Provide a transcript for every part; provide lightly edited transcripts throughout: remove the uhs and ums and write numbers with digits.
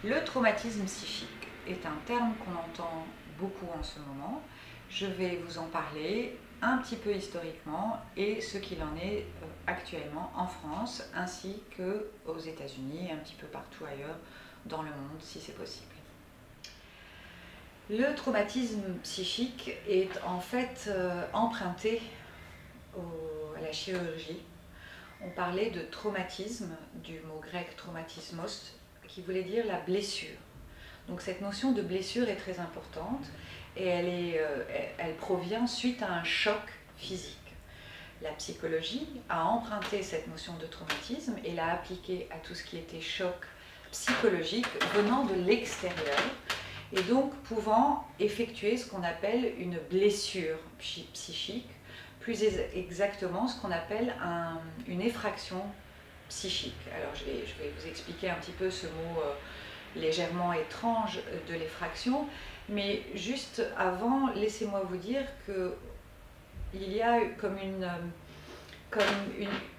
Le traumatisme psychique est un terme qu'on entend beaucoup en ce moment. Je vais vous en parler un petit peu historiquement et ce qu'il en est actuellement en France ainsi qu'aux États-Unis et un petit peu partout ailleurs dans le monde si c'est possible. Le traumatisme psychique est en fait emprunté à la chirurgie. On parlait de traumatisme, du mot grec traumatismos, qui voulait dire la blessure. Donc cette notion de blessure est très importante et elle provient suite à un choc physique. La psychologie a emprunté cette notion de traumatisme et l'a appliquée à tout ce qui était choc psychologique venant de l'extérieur et donc pouvant effectuer ce qu'on appelle une blessure psychique, plus exactement ce qu'on appelle une effraction psychique. Alors je vais vous expliquer un petit peu ce mot légèrement étrange de l'effraction, mais juste avant, laissez-moi vous dire qu'il y a comme une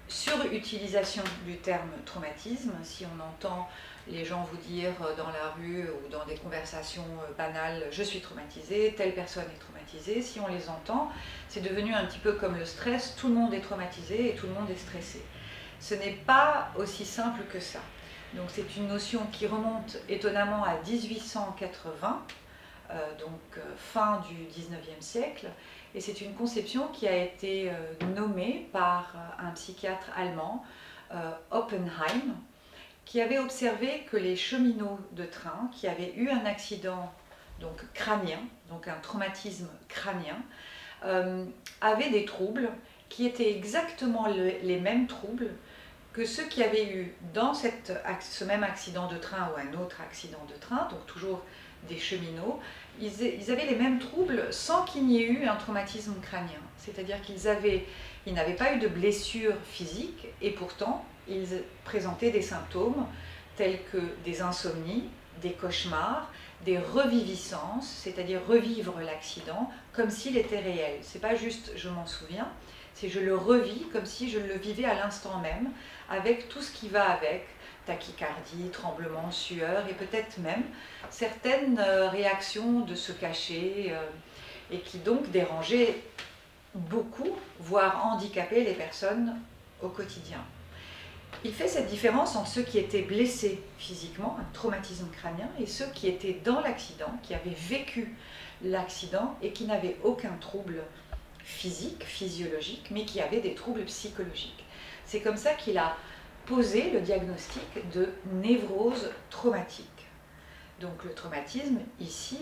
surutilisation du terme traumatisme. Si on entend les gens vous dire dans la rue ou dans des conversations banales « je suis traumatisé », telle personne est traumatisée, si on les entend, c'est devenu un petit peu comme le stress, tout le monde est traumatisé et tout le monde est stressé. Ce n'est pas aussi simple que ça. Donc c'est une notion qui remonte étonnamment à 1880, fin du 19e siècle, et c'est une conception qui a été nommée par un psychiatre allemand, Oppenheim, qui avait observé que les cheminots de train qui avaient eu un accident crânien, donc un traumatisme crânien, avaient des troubles qui étaient exactement les mêmes troubles que ceux qui avaient eu dans ce même accident de train ou un autre accident de train, donc toujours des cheminots, ils avaient les mêmes troubles sans qu'il n'y ait eu un traumatisme crânien. C'est-à-dire qu'ils n'avaient pas eu de blessure physique et pourtant ils présentaient des symptômes tels que des insomnies, des cauchemars, des reviviscences, c'est-à-dire revivre l'accident comme s'il était réel. C'est pas juste je m'en souviens, c'est je le revis comme si je le vivais à l'instant même, avec tout ce qui va avec, tachycardie, tremblement, sueur, et peut-être même certaines réactions de se cacher, et qui donc dérangeaient beaucoup, voire handicapaient les personnes au quotidien. Il fait cette différence entre ceux qui étaient blessés physiquement, un traumatisme crânien, et ceux qui étaient dans l'accident, qui avaient vécu l'accident et qui n'avaient aucun trouble physique, physiologique, mais qui avaient des troubles psychologiques. C'est comme ça qu'il a posé le diagnostic de névrose traumatique. Donc le traumatisme, ici,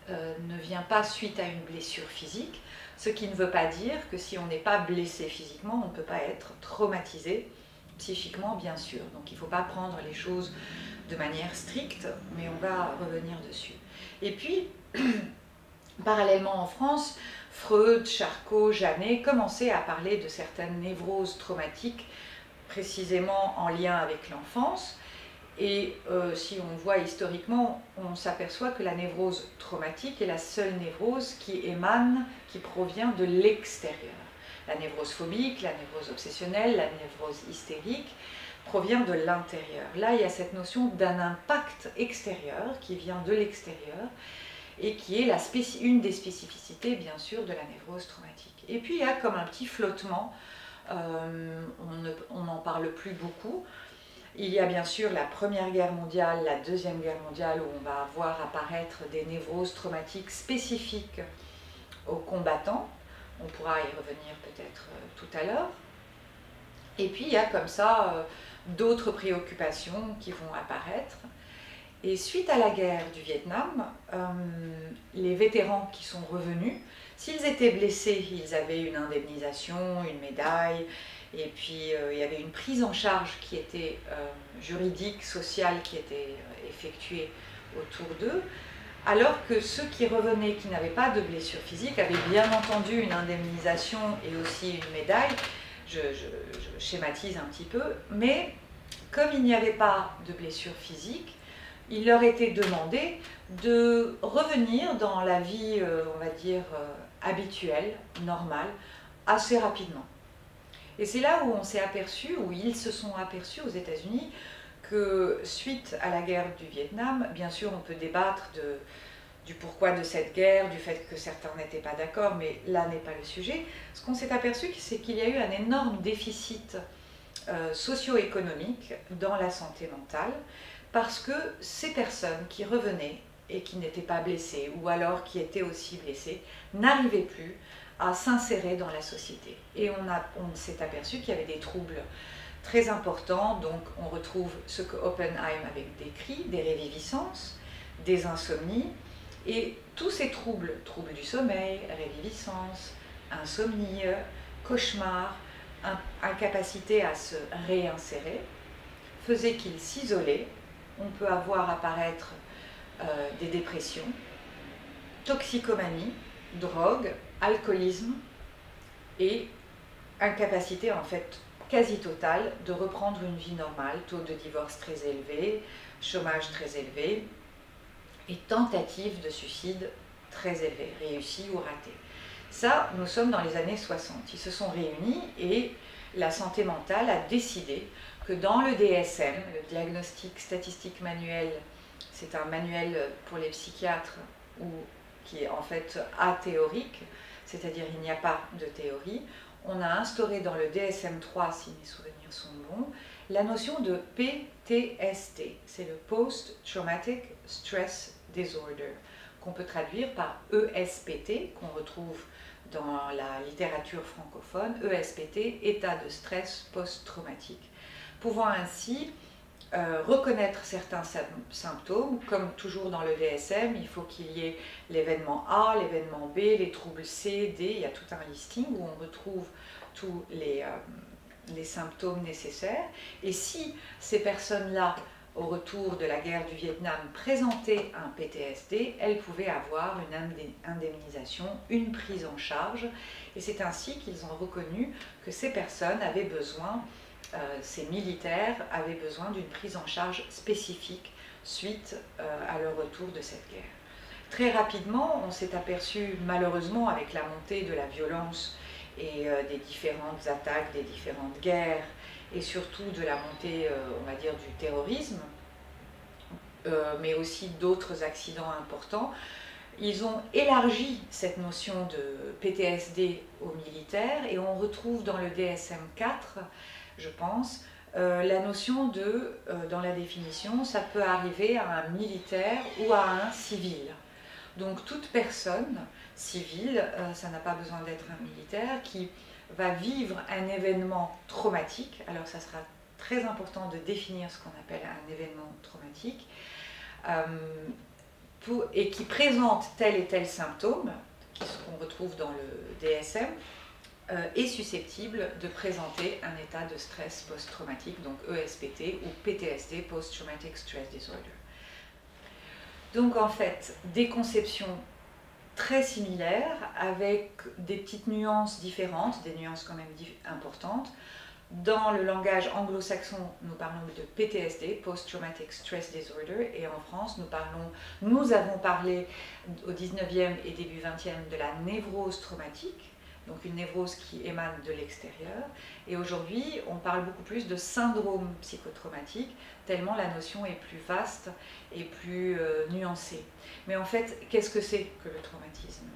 ne vient pas suite à une blessure physique, ce qui ne veut pas dire que si on n'est pas blessé physiquement, on ne peut pas être traumatisé psychiquement, bien sûr. Donc il ne faut pas prendre les choses de manière stricte, mais on va revenir dessus. Et puis, parallèlement en France, Freud, Charcot, Janet commençaient à parler de certaines névroses traumatiques, précisément en lien avec l'enfance. Et si on voit historiquement, on s'aperçoit que la névrose traumatique est la seule névrose qui provient de l'extérieur. La névrose phobique, la névrose obsessionnelle, la névrose hystérique provient de l'intérieur. Là, il y a cette notion d'un impact extérieur qui vient de l'extérieur et qui est une des spécificités, bien sûr, de la névrose traumatique. Et puis, il y a comme un petit flottement, on n'en parle plus beaucoup. Il y a bien sûr la Première Guerre mondiale, la Deuxième Guerre mondiale, où on va voir apparaître des névroses traumatiques spécifiques aux combattants. On pourra y revenir peut-être tout à l'heure. Et puis il y a comme ça d'autres préoccupations qui vont apparaître. Et suite à la guerre du Vietnam, les vétérans qui sont revenus, s'ils étaient blessés, ils avaient une indemnisation, une médaille, et puis il y avait une prise en charge qui était juridique, sociale, qui était effectuée autour d'eux. Alors que ceux qui revenaient, qui n'avaient pas de blessure physique, avaient bien entendu une indemnisation et aussi une médaille, je schématise un petit peu, mais comme il n'y avait pas de blessure physique, il leur était demandé de revenir dans la vie, on va dire, habituelle, normale, assez rapidement. Et c'est là où on s'est aperçu, où ils se sont aperçus aux États-Unis, que suite à la guerre du Vietnam, bien sûr on peut débattre du pourquoi de cette guerre, du fait que certains n'étaient pas d'accord, mais là n'est pas le sujet. Ce qu'on s'est aperçu, c'est qu'il y a eu un énorme déficit socio-économique dans la santé mentale, parce que ces personnes qui revenaient et qui n'étaient pas blessées, ou alors qui étaient aussi blessées, n'arrivaient plus à s'insérer dans la société. Et on s'est aperçu qu'il y avait des troubles très importants, donc on retrouve ce que Oppenheim avait décrit, des réviviscences, des insomnies, et tous ces troubles, troubles du sommeil, réviviscence, insomnie, cauchemar, incapacité à se réinsérer, faisaient qu'ils s'isolaient. On peut avoir apparaître des dépressions, toxicomanie, drogue, alcoolisme et incapacité en fait quasi totale de reprendre une vie normale, taux de divorce très élevé, chômage très élevé et tentative de suicide très élevée, réussie ou ratée. Ça, nous sommes dans les années 60. Ils se sont réunis et la santé mentale a décidé que dans le DSM, le diagnostic statistique manuel, c'est un manuel pour les psychiatres qui est en fait athéorique, c'est-à-dire il n'y a pas de théorie. On a instauré dans le DSM-3, si mes souvenirs sont bons, la notion de PTSD, c'est le Post-Traumatic Stress Disorder, qu'on peut traduire par ESPT, qu'on retrouve dans la littérature francophone, ESPT, état de stress post-traumatique, pouvant ainsi reconnaître certains symptômes, comme toujours dans le DSM, il faut qu'il y ait l'événement A, l'événement B, les troubles C, D, il y a tout un listing où on retrouve tous les symptômes nécessaires. Et si ces personnes-là, au retour de la guerre du Vietnam, présentaient un PTSD, elles pouvaient avoir une indemnisation, une prise en charge. Et c'est ainsi qu'ils ont reconnu que ces personnes avaient besoin, ces militaires avaient besoin d'une prise en charge spécifique suite à leur retour de cette guerre. Très rapidement, on s'est aperçu, malheureusement, avec la montée de la violence et des différentes attaques, des différentes guerres, et surtout de la montée, on va dire, du terrorisme, mais aussi d'autres accidents importants, ils ont élargi cette notion de PTSD aux militaires et on retrouve dans le DSM-4, je pense, la notion de, dans la définition, ça peut arriver à un militaire ou à un civil. Donc toute personne civile, ça n'a pas besoin d'être un militaire, qui va vivre un événement traumatique, alors ça sera très important de définir ce qu'on appelle un événement traumatique, et qui présente tel et tel symptôme, qu'on retrouve dans le DSM, est susceptible de présenter un état de stress post-traumatique, donc ESPT ou PTSD, Post-Traumatic Stress Disorder. Donc en fait, des conceptions très similaires avec des petites nuances différentes, des nuances quand même importantes. Dans le langage anglo-saxon, nous parlons de PTSD, Post-Traumatic Stress Disorder, et en France, nous avons parlé au 19e et début 20e de la névrose traumatique, donc une névrose qui émane de l'extérieur, et aujourd'hui, on parle beaucoup plus de syndrome psychotraumatique, tellement la notion est plus vaste et plus nuancée. Mais en fait, qu'est-ce que c'est que le traumatisme?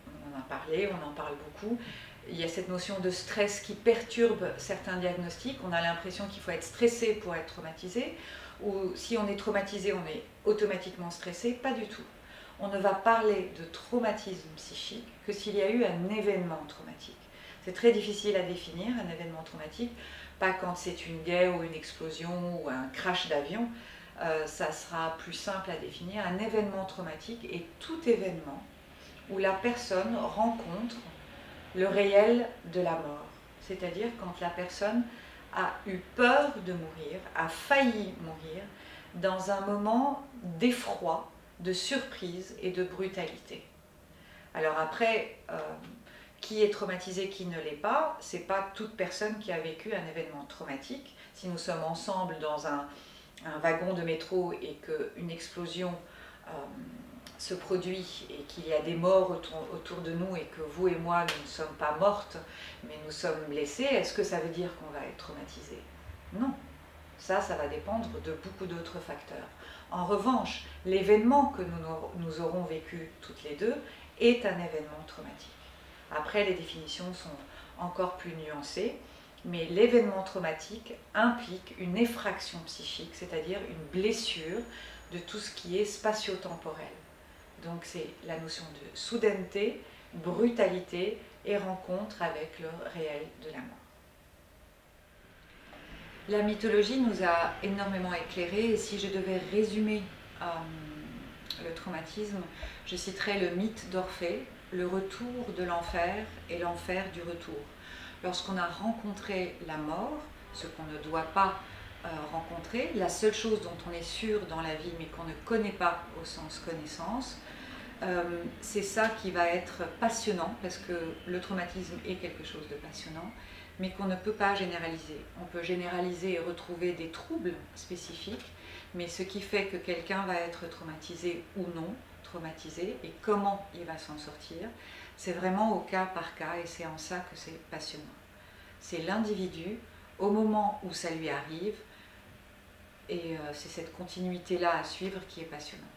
On en a parlé, on en parle beaucoup. Il y a cette notion de stress qui perturbe certains diagnostics. On a l'impression qu'il faut être stressé pour être traumatisé, ou si on est traumatisé, on est automatiquement stressé. Pas du tout. On ne va parler de traumatisme psychique que s'il y a eu un événement traumatique. C'est très difficile à définir, un événement traumatique, pas quand c'est une guerre ou une explosion ou un crash d'avion, ça sera plus simple à définir. Un événement traumatique est tout événement où la personne rencontre le réel de la mort, c'est-à-dire quand la personne a eu peur de mourir, a failli mourir, dans un moment d'effroi, de surprise et de brutalité. Alors après, qui est traumatisé, qui ne l'est pas, c'est pas toute personne qui a vécu un événement traumatique. Si nous sommes ensemble dans un wagon de métro et qu'une explosion se produit et qu'il y a des morts autour de nous et que vous et moi, nous ne sommes pas mortes, mais nous sommes blessées, est-ce que ça veut dire qu'on va être traumatisé? Non. Ça va dépendre de beaucoup d'autres facteurs. En revanche, l'événement que nous aurons vécu toutes les deux est un événement traumatique. Après, les définitions sont encore plus nuancées, mais l'événement traumatique implique une effraction psychique, c'est-à-dire une blessure de tout ce qui est spatio-temporel. Donc c'est la notion de soudaineté, brutalité et rencontre avec le réel de la mort. La mythologie nous a énormément éclairés, et si je devais résumer le traumatisme, je citerais le mythe d'Orphée, le retour de l'enfer et l'enfer du retour. Lorsqu'on a rencontré la mort, ce qu'on ne doit pas rencontrer, la seule chose dont on est sûr dans la vie mais qu'on ne connaît pas au sens connaissance, c'est ça qui va être passionnant, parce que le traumatisme est quelque chose de passionnant, mais qu'on ne peut pas généraliser. On peut généraliser et retrouver des troubles spécifiques, mais ce qui fait que quelqu'un va être traumatisé ou non traumatisé et comment il va s'en sortir, c'est vraiment au cas par cas, et c'est en ça que c'est passionnant. C'est l'individu au moment où ça lui arrive, et c'est cette continuité-là à suivre qui est passionnante.